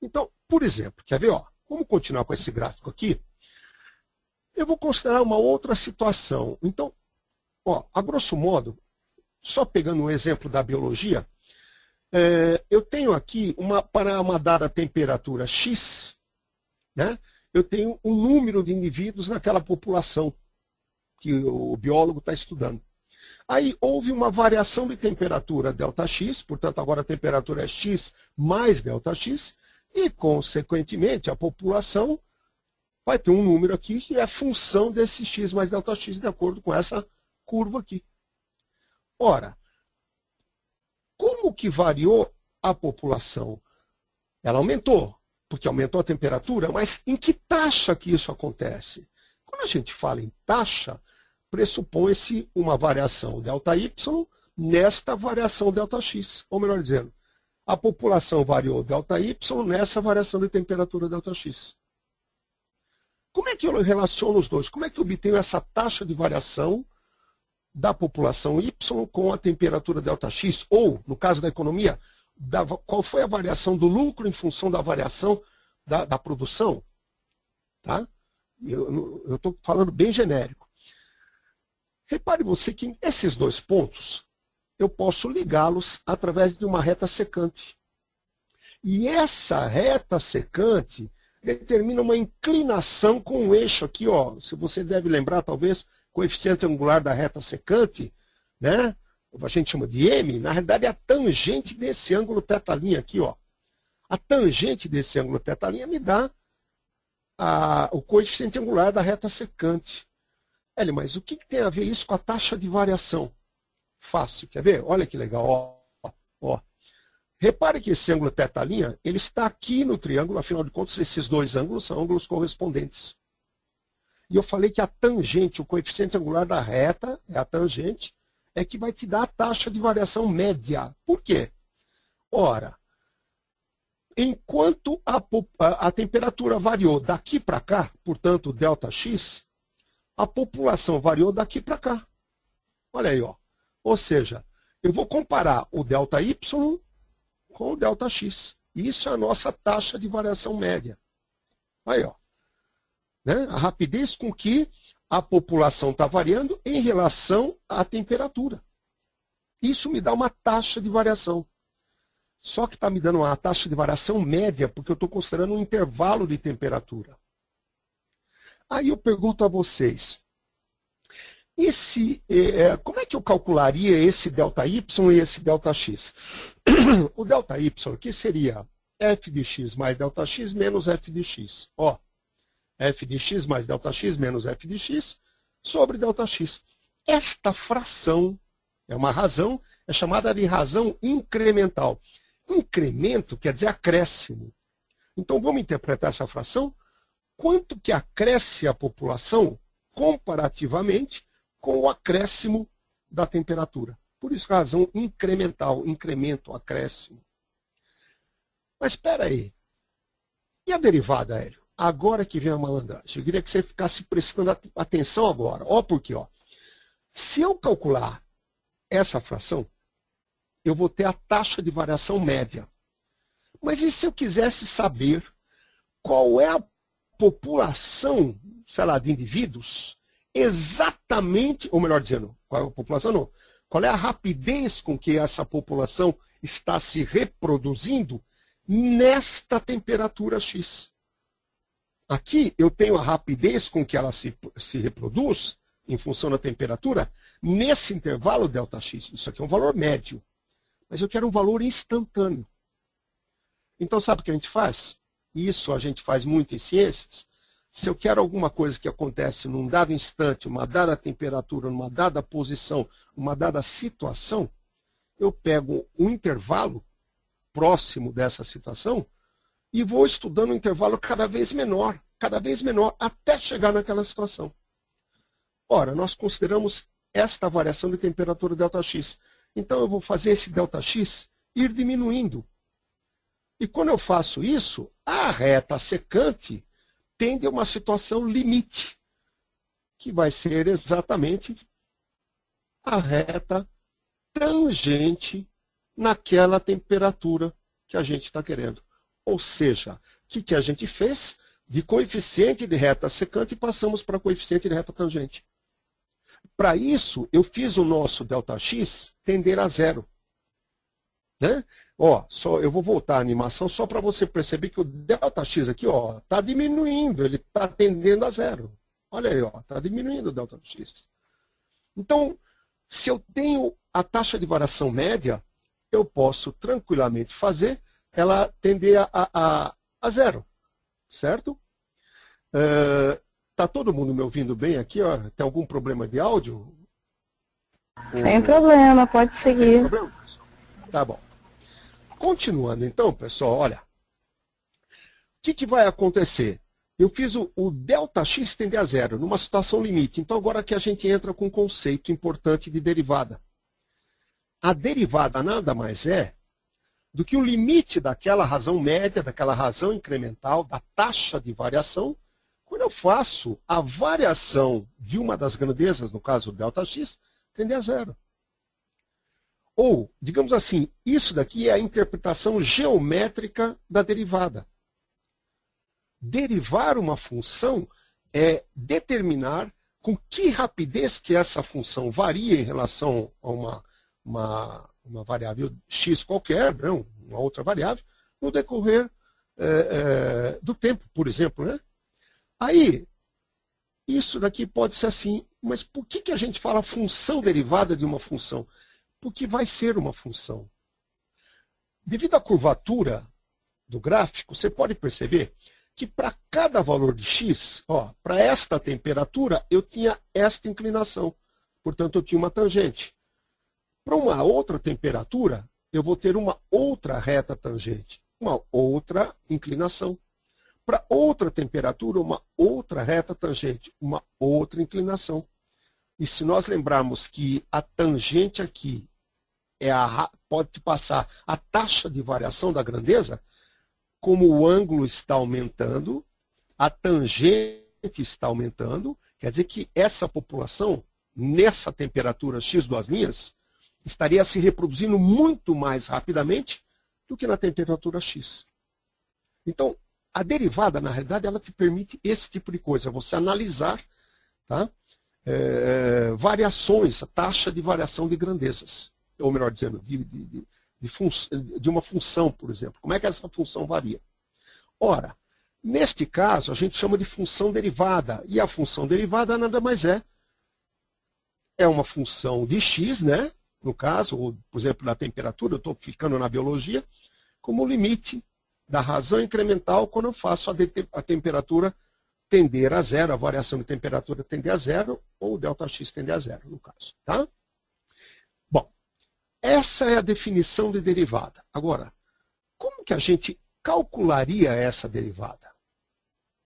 Então, por exemplo, quer ver? Ó, vamos continuar com esse gráfico aqui. Eu vou considerar uma outra situação. Então, ó, a grosso modo, só pegando um exemplo da biologia, eu tenho aqui, para uma dada temperatura X, né, eu tenho um número de indivíduos naquela população que o biólogo está estudando. Aí houve uma variação de temperatura ΔX, portanto agora a temperatura é X mais ΔX, e consequentemente a população vai ter um número aqui que é função desse X mais ΔX de acordo com essa curva aqui. Ora, como que variou a população? Ela aumentou, porque aumentou a temperatura, mas em que taxa que isso acontece? Quando a gente fala em taxa, pressupõe-se uma variação ΔY nesta variação ΔX. Ou melhor dizendo, a população variou ΔY nessa variação de temperatura ΔX. Como é que eu relaciono os dois? Como é que eu obtenho essa taxa de variação da população Y com a temperatura ΔX? Ou, no caso da economia, qual foi a variação do lucro em função da variação da produção? Tá? Eu estou falando bem genérico. Repare você que esses dois pontos eu posso ligá-los através de uma reta secante. E essa reta secante determina uma inclinação com um eixo aqui, ó. Se você deve lembrar, talvez, coeficiente angular da reta secante, né? A gente chama de M, na realidade é a tangente desse ângulo θ' aqui, ó. A tangente desse ângulo θ' me dá o coeficiente angular da reta secante. Mas o que tem a ver isso com a taxa de variação? Fácil, quer ver? Olha que legal. Ó. Repare que esse ângulo θ', ele está aqui no triângulo, afinal de contas, esses dois ângulos são ângulos correspondentes. E eu falei que a tangente, o coeficiente angular da reta, é a tangente, é que vai te dar a taxa de variação média. Por quê? Ora, enquanto a temperatura variou daqui para cá, portanto, ΔX, a população variou daqui para cá. Olha aí, ó. Ou seja, eu vou comparar o ΔY com o ΔX. Isso é a nossa taxa de variação média. Aí, ó. Né? A rapidez com que a população está variando em relação à temperatura. Isso me dá uma taxa de variação. Só que está me dando uma taxa de variação média, porque eu estou considerando um intervalo de temperatura. Aí eu pergunto a vocês, como é que eu calcularia esse ΔY e esse ΔX? O ΔY aqui seria f de x mais ΔX menos f de x. Ó, f de x mais ΔX menos f de x sobre ΔX. Esta fração é uma razão, é chamada de razão incremental. Incremento quer dizer acréscimo. Então vamos interpretar essa fração. Quanto que acresce a população comparativamente com o acréscimo da temperatura. Por isso, razão incremental, incremento, acréscimo. Mas espera aí. E a derivada, Hélio? Agora que vem a malandragem. Eu queria que você ficasse prestando atenção agora. Ó, porque, ó, se eu calcular essa fração, eu vou ter a taxa de variação média. Mas e se eu quisesse saber qual é a população, sei lá, de indivíduos, exatamente, ou melhor dizendo, qual é a população não, qual é a rapidez com que essa população está se reproduzindo nesta temperatura X. Aqui eu tenho a rapidez com que ela se reproduz, em função da temperatura, nesse intervalo ΔX. Isso aqui é um valor médio. Mas eu quero um valor instantâneo. Então sabe o que a gente faz? Isso a gente faz muito em ciências. Se eu quero alguma coisa que acontece num dado instante, uma dada temperatura, numa dada posição, uma dada situação, eu pego um intervalo próximo dessa situação e vou estudando um intervalo cada vez menor, até chegar naquela situação. Ora, nós consideramos esta variação de temperatura ΔX. Então eu vou fazer esse ΔX ir diminuindo. E quando eu faço isso, a reta secante tende a uma situação limite, que vai ser exatamente a reta tangente naquela temperatura que a gente está querendo. Ou seja, o que a gente fez? De coeficiente de reta secante passamos para coeficiente de reta tangente. Para isso, eu fiz o nosso ΔX tender a zero. Né? Ó, eu vou voltar à animação só para você perceber que o ΔX aqui está diminuindo, ele está tendendo a zero. Olha aí, está diminuindo o ΔX. Então, se eu tenho a taxa de variação média, eu posso tranquilamente fazer ela tender a zero. Certo? Tá todo mundo me ouvindo bem aqui? Ó? Tem algum problema de áudio? Sem problema, pode seguir. Sem problema? Tá bom. Continuando então, pessoal, olha. O que vai acontecer? Eu fiz o ΔX tender a zero, numa situação limite. Então agora que a gente entra com um conceito importante de derivada. A derivada nada mais é do que o limite daquela razão média, daquela razão incremental, da taxa de variação, quando eu faço a variação de uma das grandezas, no caso o ΔX, tender a zero. Ou, digamos assim, isso daqui é a interpretação geométrica da derivada. Derivar uma função é determinar com que rapidez que essa função varia em relação a uma variável x qualquer, não, uma outra variável, no decorrer do tempo, por exemplo. Né? Aí, isso daqui pode ser assim, mas por que a gente fala função derivada de uma função? Porque vai ser uma função. Devido à curvatura do gráfico, você pode perceber que para cada valor de x, para esta temperatura, eu tinha esta inclinação. Portanto, eu tinha uma tangente. Para uma outra temperatura, eu vou ter uma outra reta tangente, uma outra inclinação. Para outra temperatura, uma outra reta tangente, uma outra inclinação. E se nós lembrarmos que a tangente aqui pode passar a taxa de variação da grandeza, como o ângulo está aumentando, a tangente está aumentando, quer dizer que essa população, nessa temperatura x duas linhas, estaria se reproduzindo muito mais rapidamente do que na temperatura x. Então, a derivada, na realidade, ela te permite esse tipo de coisa, você analisar, tá? Variações, a taxa de variação de grandezas. Ou melhor dizendo, de uma função, por exemplo. Como é que essa função varia? Ora, neste caso, a gente chama de função derivada. E a função derivada nada mais é uma função de x, né? No caso, ou, por exemplo, da temperatura, eu estou ficando na biologia, como limite da razão incremental quando eu faço a temperatura tender a zero, a variação de temperatura tender a zero, ou ΔX tender a zero, no caso. Tá? Bom, essa é a definição de derivada. Agora, como que a gente calcularia essa derivada?